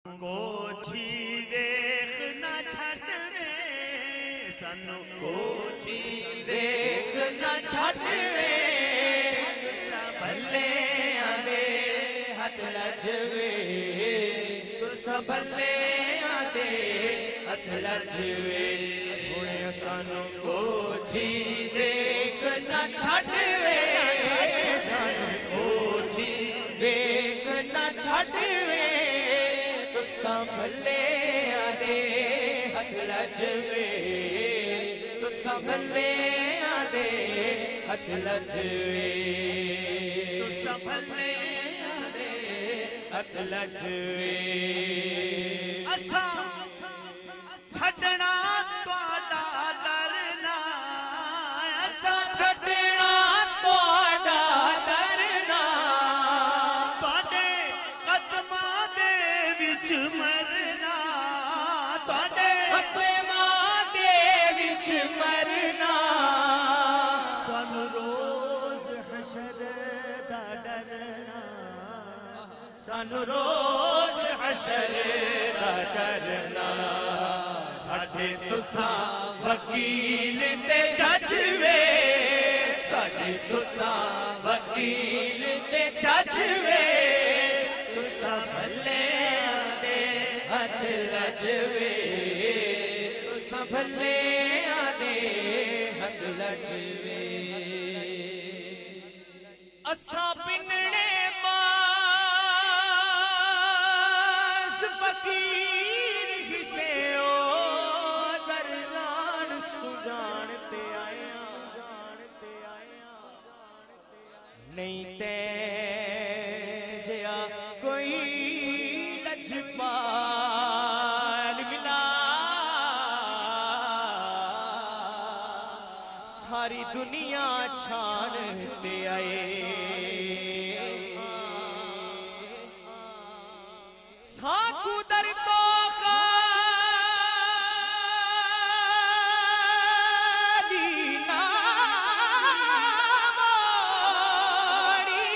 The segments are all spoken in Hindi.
कोची देख न छड़वे सानू कोची देख न छड़वे सबले आदे हथ लजवे सबले आदे हथ लजवे हुणे सानू कोची देख न छड़वे सानू कोची देख न छड़वे संभले आदे हथ लजवे तो संभले आदे हथ लजवे तो संभले आदे हथ लजवे असा छड़ना तुहाडा डरना असा छड़ना तुहाडा डरना तुहाडे कदमां दे विच मरना तुहाडे कदमां दे विच मरना सानू रोज हशर दा डरना सानू रोज हशर दा डरना साडे तुसां वकील ते जज वे साडे तुसां वकील ते जज वे तुसां भले आदे हथ लजवे तुसां भले आदे हथ लजवे असा पिनने मास फकीर हिसे ओ दरजान सुजान ते आया नहीं ते जया कोई लजपाल मिला सारी दुनिया छान ते आए साकू दर तो खाली ना मोड़ी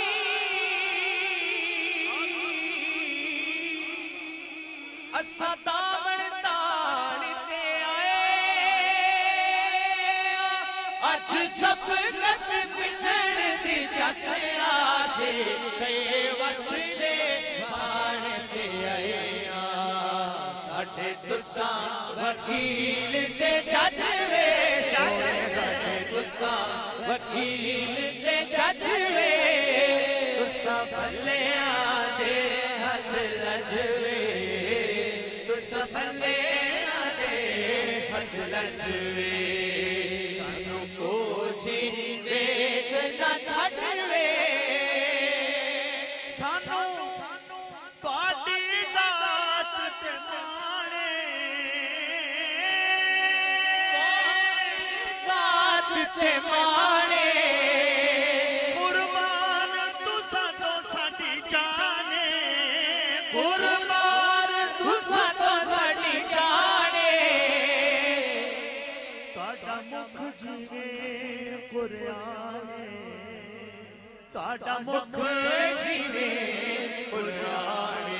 असा दावण ताण ते आए अज सफकत पिलण दी जसिया से ते वसदे बाण ते आए साडे तुसां वकील ते जज वे साडे तुसां वकील ते जज वे तुसां भले आदे हथ लजवे तुसां भले आदे हथ लजवे सानू कोची देख न छड़वे सानू तुहाडी जात ते माणे जात ते माणे कुर्बान तुसां तो साडी जाने कुर्बान तुसां तो साडी जाने तुहाडा मुख जीवे कुरान तुहाडा मुख जीवे कुरान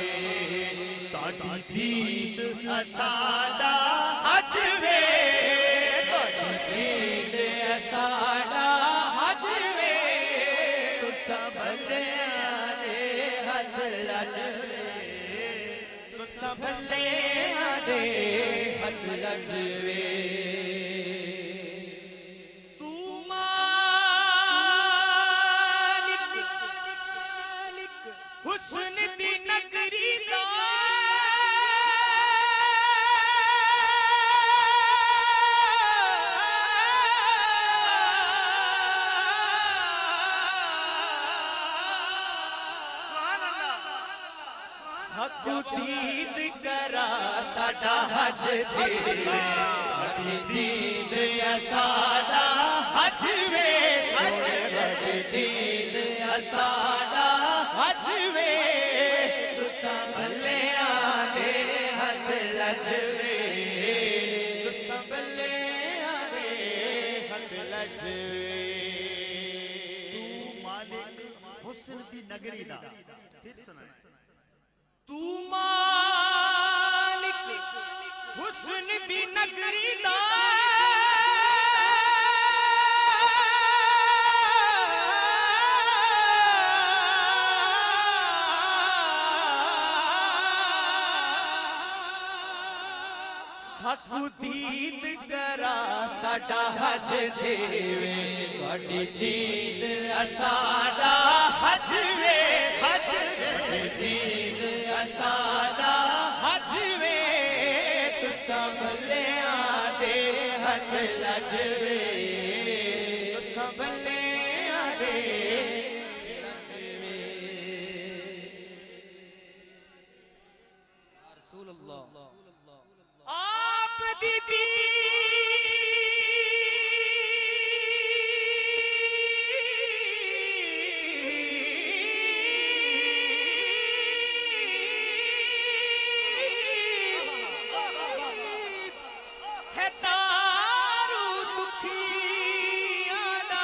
तुहाडी दीद असाडा हज वे तुहाडी दीद असाडा हज वे तुसां भले आदे हथ लजवे तुसां भले आदे हथ लजवे हुस्न दी नगरी दा सबू दीद करा साडा हज दे दीद साडा हज वे दीद साडा हज वे तुसां भले आदे हथ लजवे तुसां भले आदे हथ लजवे तू मालिक हुस्न दी नगरी दा फिर सुना तू नगरी दा साकू दीद करा साडा हज देवे वाडी दीद असाडा हज वे हज दीद असाडा हज वे तुसा भलिया दे हथ लज वे तुसा भलिया दे रसूल अल्लाह आप दीदी है तारू दुखिया दा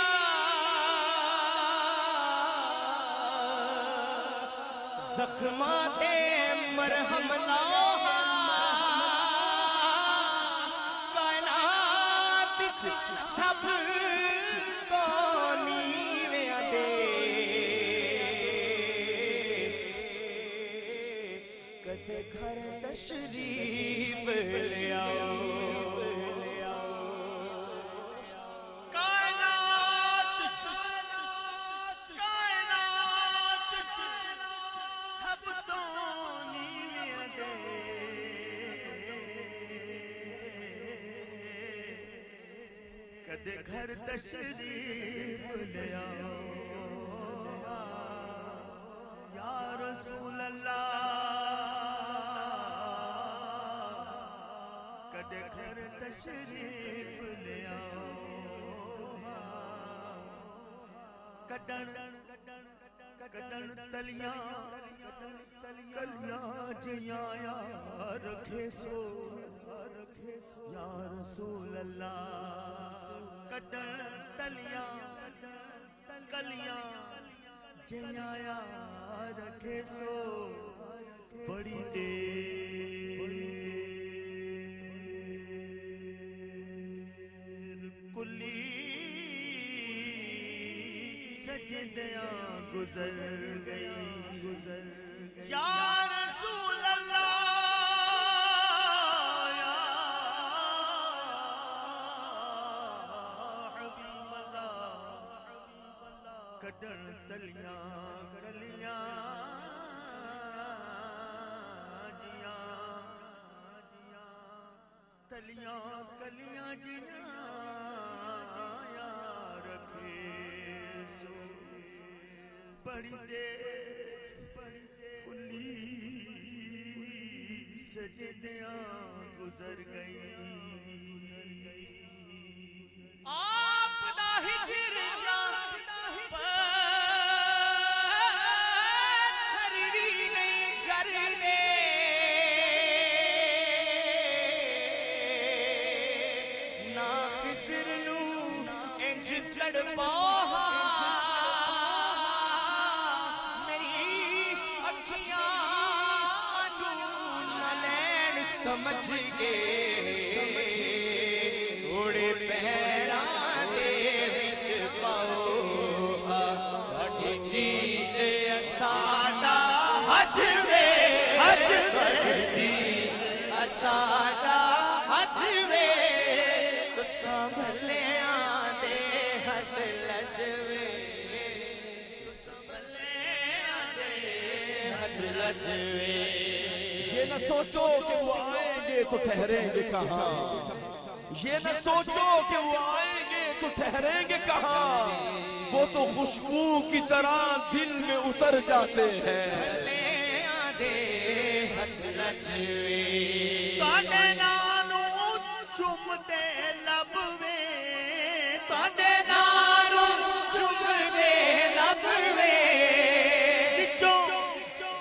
जख्मा ते मरहम लाहा सब को नीवें दे कदे घर तशरीफ ले आओ कायनात सब तो नीवें दे कदे घर तशरीफ ले आओ या रसूल अल्लाह कदे घर तशरीफ ले आओ कदन तलियां कलियां जिया रखे सो या रसूल अल्लाह कदन तलियां कलियां जिया रखे सो बड़ी देर कुली सजदियां गुजर गई या रसूल अल्लाह या हबीब अल्लाह कदन तलियां कलियां जिया तलियां कलियां जिया रखे सो बड़ी देर कुली सजदियां गुजर गई आप दा हिजरिया हरवी नहीं जरदे ना खिसर नू इंज तड़पा समझ के थोड़े पैरां दे विच पाओ वाडी दीद असाडा हज वे हज दीद असाडा हज वे तुसा भलिया दे हथ लज वे तुसा भलिया दे हथ लज वे ये न सोचो कि वो आएंगे तो ठहरेंगे कहाँ ये न सोचो कि वो आएंगे तो ठहरेंगे कहाँ वो तो खुशबू की तरह दिल में उतर जाते हैं चुमते लबवे लबवे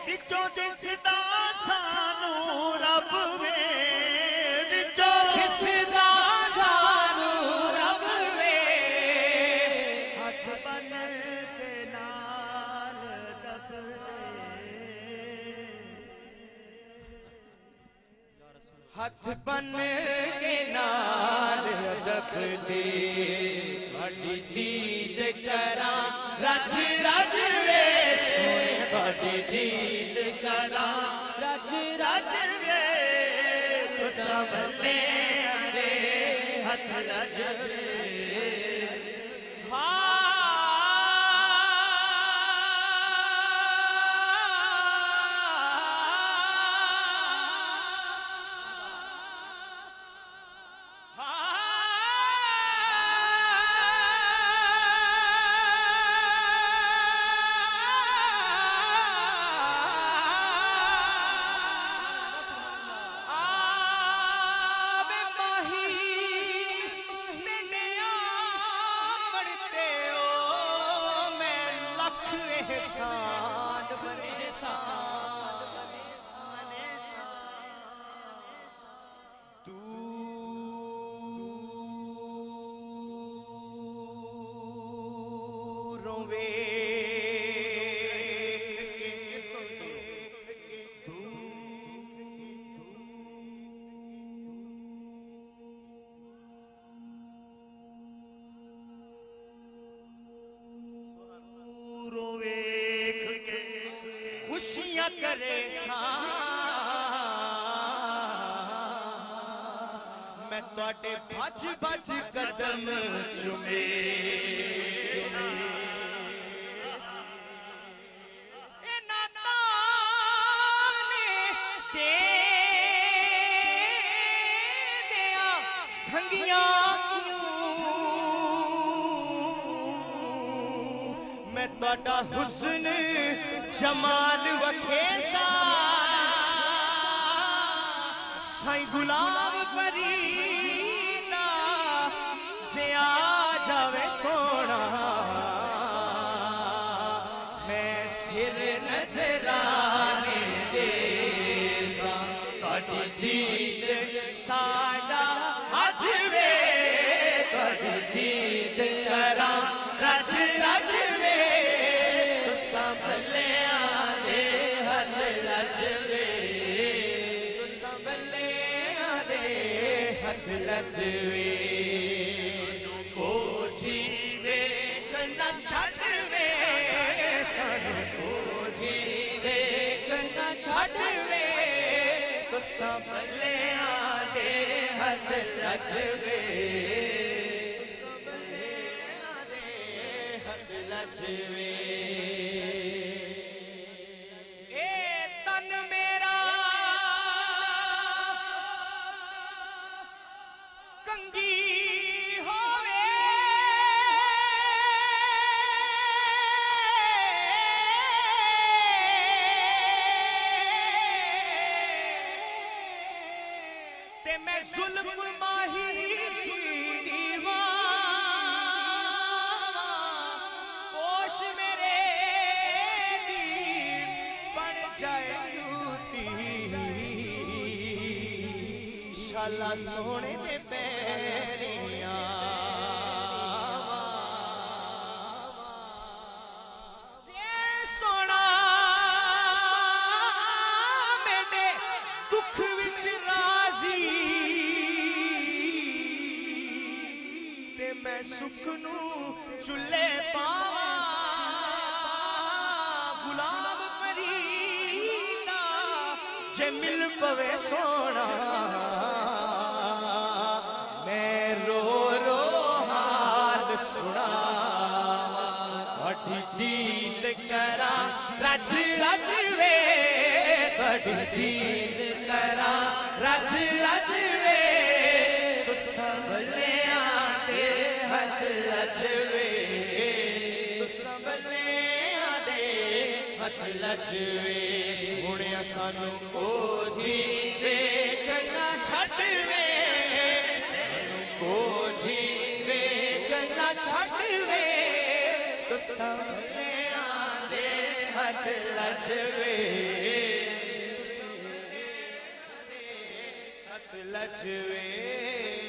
विचों जिसदा सानू रब वे विचों जिसदा सानू रब वे हथ बन के नाल दब दे हथ बन के नाल अदब दे बड़ी दीद करा रज रज वे सोने बड़ी दीद करा रज रज वे तो संभले रे हथ रज वे खुशियां करे सा मैं तुहाडे भज भज कदम चुमे मैं तुहाडा हुस्न जमाल वखेसा साईं गुलाम फरीदा जे आ जावे सोना मैं सिर नजराने दे सा तुहाडी दीद साडा हज वे तुहाडी दीद करा रज रज वे तो संभले आदे हथ लज वे तो संभले आदे हथ लज वे को जीवे कना छड़ वे सानू को जीवे कना छड़ वे तो संभले आदे हथ लज वे लजवे ए तन मेरा कंगी होवे ते मैं जुल्म माही शाला सोने दे पैरिया सोना मेरे दुख विच राजी ते मैं सुख नू चुल्ले पावा गुलाम फरीदा जे मिल पवे सोना दीद करा रज रज वे तुहाडी दीद करा रज रज वे तो संभले आदे हथ लज वे तो संभले आदे हथ लज वे सोहणिया सानू को जीवे कना छड़ वे सानू को जीवे कना छड़ वे तो संभले आदे हथ लज वे हथ लज वे